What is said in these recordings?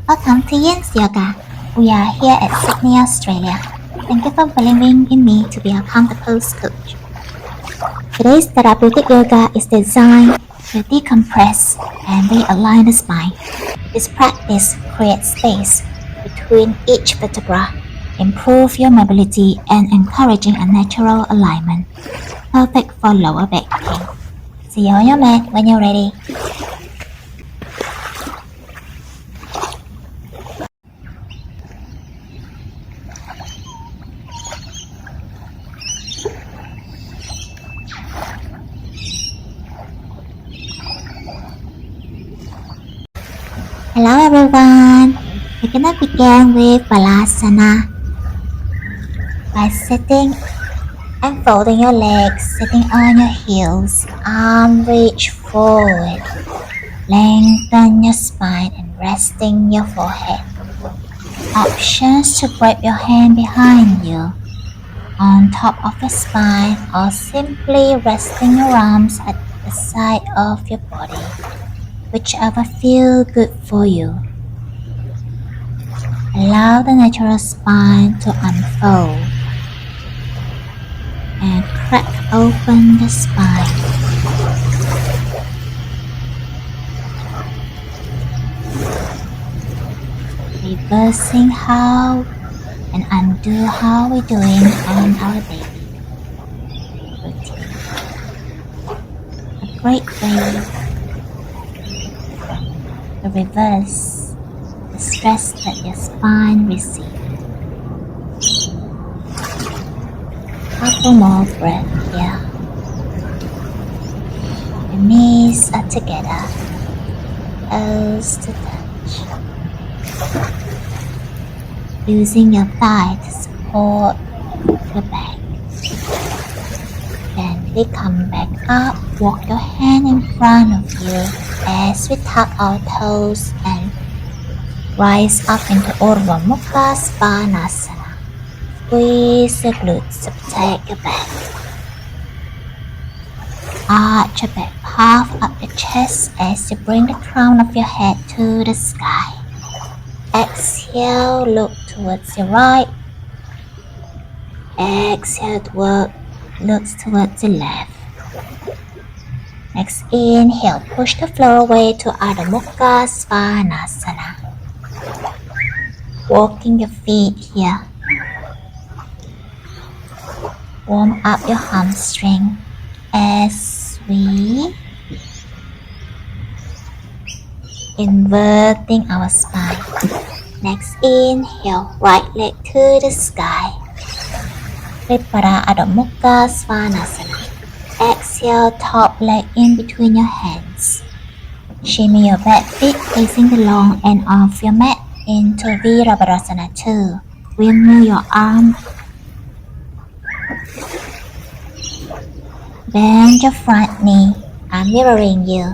Welcome to YannYOga. We are here at Sydney, Australia. Thank you for believing in me to be a counter pose coach. Today's therapeutic yoga is designed to decompress and realign the spine. This practice creates space between each vertebra, improve your mobility and encouraging a natural alignment, perfect for lower back pain. See you on your mat when you're ready. Hello everyone, we're gonna begin with Balasana by sitting and folding your legs, sitting on your heels, arm reach forward, lengthen your spine and resting your forehead. Options to grab your hand behind you, on top of your spine, or simply resting your arms at the side of your body. Whichever feels good for you. Allow the natural spine to unfold and crack open the spine. Reversing how and undo how we're doing on our daily routine. A great way to reverse the stress that your spine receives. Couple more breaths here. Your knees are together, toes to touch. Using your thigh to support your back. Gently come back up, walk your hand in front of you as we tuck our toes and rise up into Urdhva Mukha Svanasana. Squeeze your glutes to protect your back. Arch your back, puff up your chest as you bring the crown of your head to the sky. Exhale, look towards your right. Exhale, look towards the left. Next inhale, push the floor away to Urdhva Mukha Svanasana. Walking your feet here. Warm up your hamstring as we inverting our spine. Next inhale, right leg to the sky. Tripara Urdhva Mukha Svanasana. Exhale, top leg in between your hands. Shimmy your back feet facing the long end of your mat into Virabhadrasana 2. Windmill your arm. Bend your front knee. I'm mirroring you.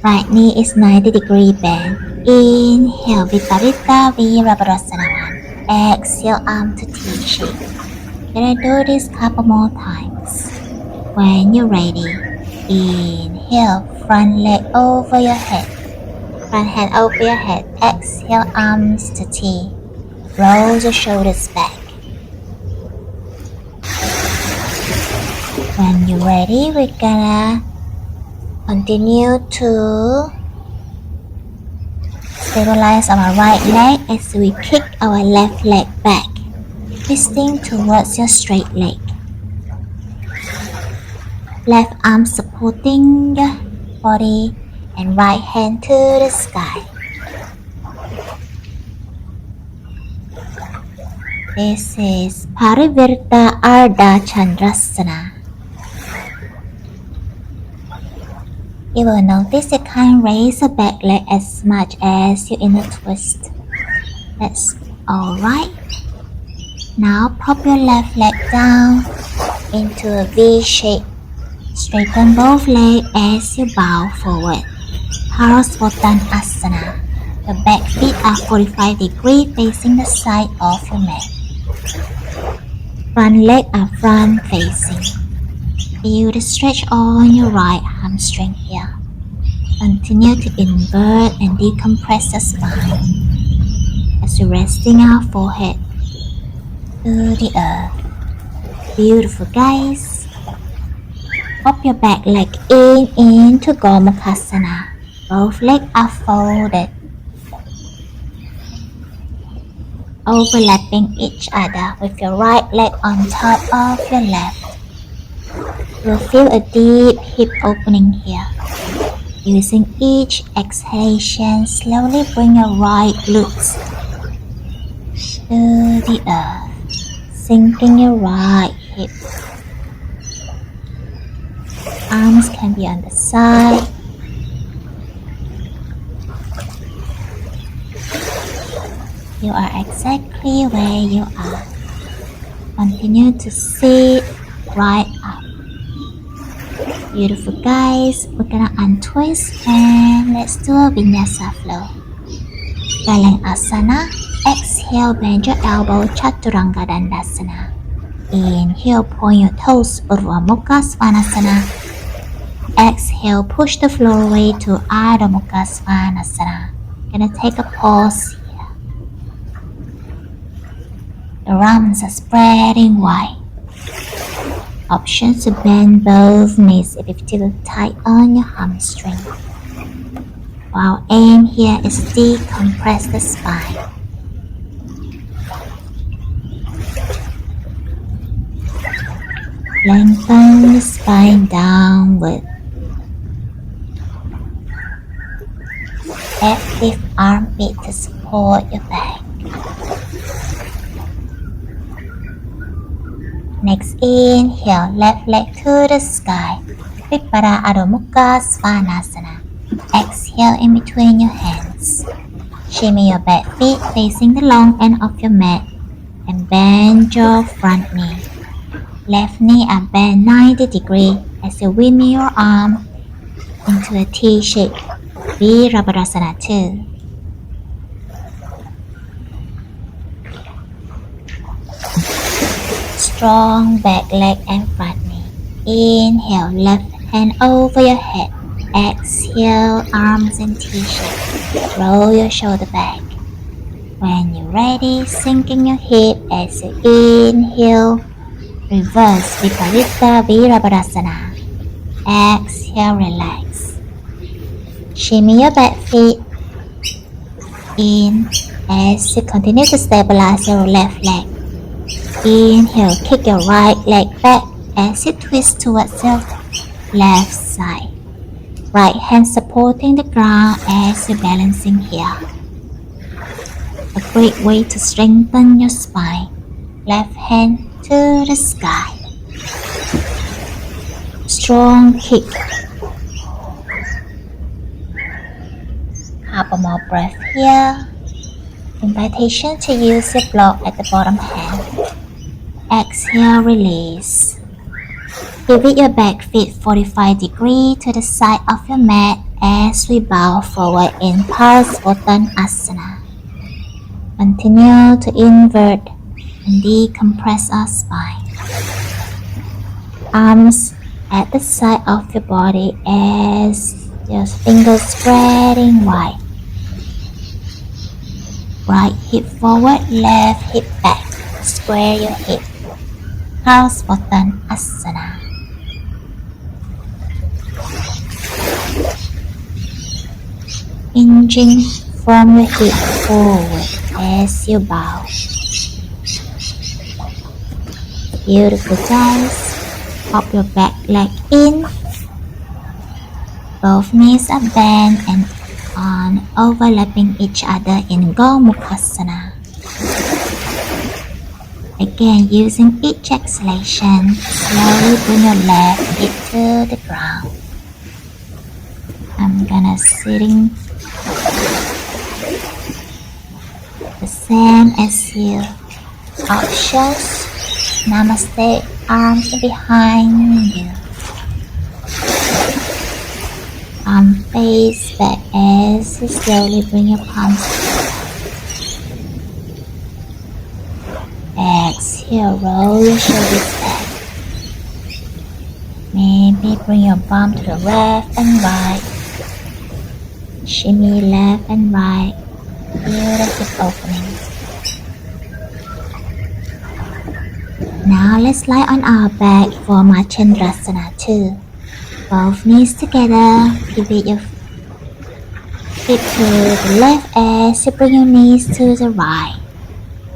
Right knee is 90-degree bend. Inhale, Viparita Virabhadrasana 1. Exhale, arm to T-shape. Gonna do this couple more times. When you're ready, inhale, front leg over your head. Front hand over your head. Exhale, arms to T. Roll your shoulders back. When you're ready, we're gonna continue to stabilize our right leg as we kick our left leg back, twisting towards your straight leg. Left arm supporting your body and right hand to the sky. This is Parivirta Ardha Chandrasana. You will notice you can't raise the back leg as much as you in a twist. That's alright. Now prop your left leg down into a V shape. Straighten both legs as you bow forward. Parasvatanasana. The back feet are 45 degrees facing the side of your mat. Front legs are front facing. Feel the stretch on your right hamstring here. Continue to invert and decompress the spine as you're resting our forehead to the earth. Beautiful, guys. Pop your back leg into Gomukhasana. Both legs are folded, overlapping each other with your right leg on top of your left. You'll feel a deep hip opening here. Using each exhalation, slowly bring your right glutes to the earth, sinking your right hip. Arms can be on the side. You are exactly where you are. Continue to sit right up. Beautiful, guys. We're gonna untwist and let's do a vinyasa flow. Asana. Exhale, bend your elbow, Chaturanga Dandasana. Inhale, point your toes, Urdhva Mukha Svanasana. Exhale, push the floor away to Adho Mukha Svanasana. Gonna take a pause here. The arms are spreading wide. Options to bend both knees if you feel tight on your hamstring. Our aim here is decompress the spine. Lengthen the spine downward. Active armpit to support your back. Next, inhale, left leg to the sky. Tripada Adho Mukha Svanasana. Exhale in between your hands. Shimmy your back feet facing the long end of your mat and bend your front knee. Left knee up bend 90 degrees as you windmill your arm into a T shape. Virabhadrasana 2. Strong back leg and front knee. Inhale, left hand over your head. Exhale, arms in T-shape. Roll your shoulder back. When you're ready, sinking your hip as you inhale. Reverse Viparita Virabhadrasana. Exhale, relax. Shimmy your back feet in as you continue to stabilize your left leg. Inhale, kick your right leg back as you twist towards your left side. Right hand supporting the ground as you're balancing here. A great way to strengthen your spine. Left hand to the sky. Strong kick. Couple more breath here. Invitation to use your block at the bottom hand. Exhale, release. Pivot your back feet 45 degrees to the side of your mat as we bow forward in Parsvottanasana. Continue to invert and decompress our spine. Arms at the side of your body as your fingers spreading wide. Right hip forward, left hip back. Square your hip. Parsvottanasana. Hinging from your hip forward as you bow. Beautiful, guys. Pop your back leg in. Both knees are bent and on overlapping each other in Gomukhasana. Again, using each exhalation, slowly bring your left hip to the ground. I'm gonna sitting the same as you. Options. Namaste, arms behind you. Arm face back as you slowly bring your palms together. Exhale, roll your shoulders back. Maybe bring your palm to the left and right. Shimmy left and right. Feel the hip opening. Now let's lie on our back for Chandrasana 2. Both knees together. Pivot your feet to the left as you bring your knees to the right.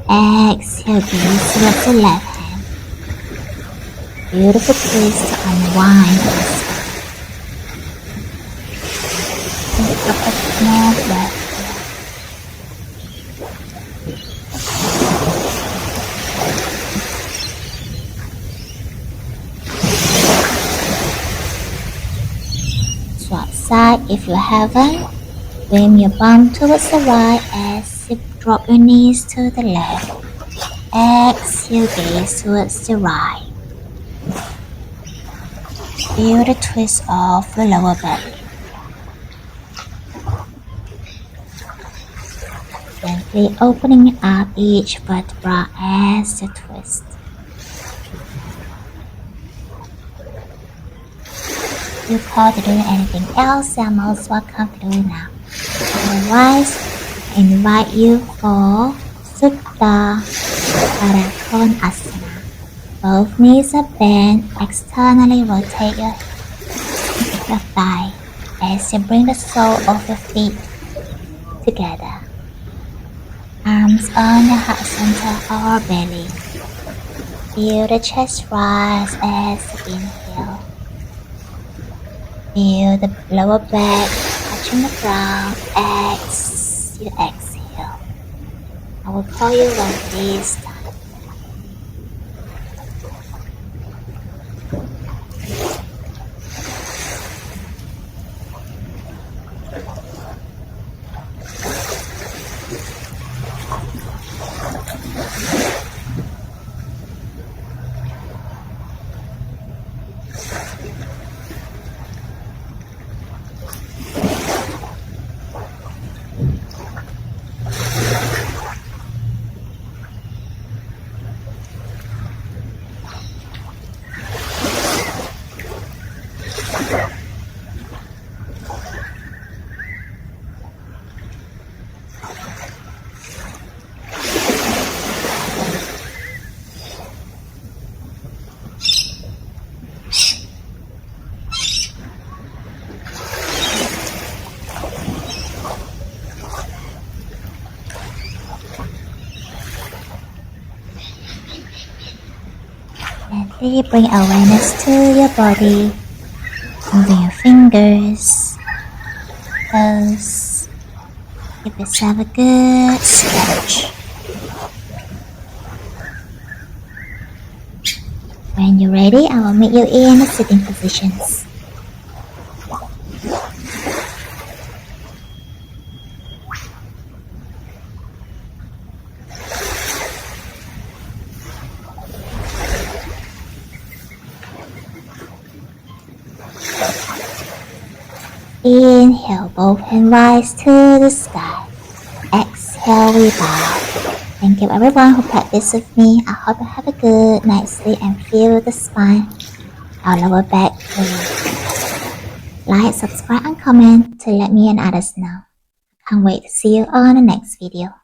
Exhale, gaze towards the left hand. Beautiful twist to unwind the spine. Take up a small breath. Swap side if you haven't. Bring your bum towards the right as you drop your knees to the left. Exhale, gaze towards the right. Feel the twist of the lower belly. Gently opening up each vertebra as you twist. If you call to do anything else, you're most welcome to do it now. Otherwise, I invite you for Supta Asana. Both knees are bent, externally rotate your thigh as you bring the sole of your feet together. Arms on the heart center or belly. Feel the chest rise as you inhale. Feel the lower back touching the ground as you exhale. I will call you when it is time. Gently bring awareness to your body, moving your fingers, toes. Give yourself a good stretch. When you're ready, I will meet you in the sitting positions. Inhale, both hands rise to the sky. Exhale, we bow. Thank you everyone who practiced with me. I hope you have a good night's sleep and feel the spine, our lower back relief. Like, subscribe and comment to let me and others know. Can't wait to see you on the next video.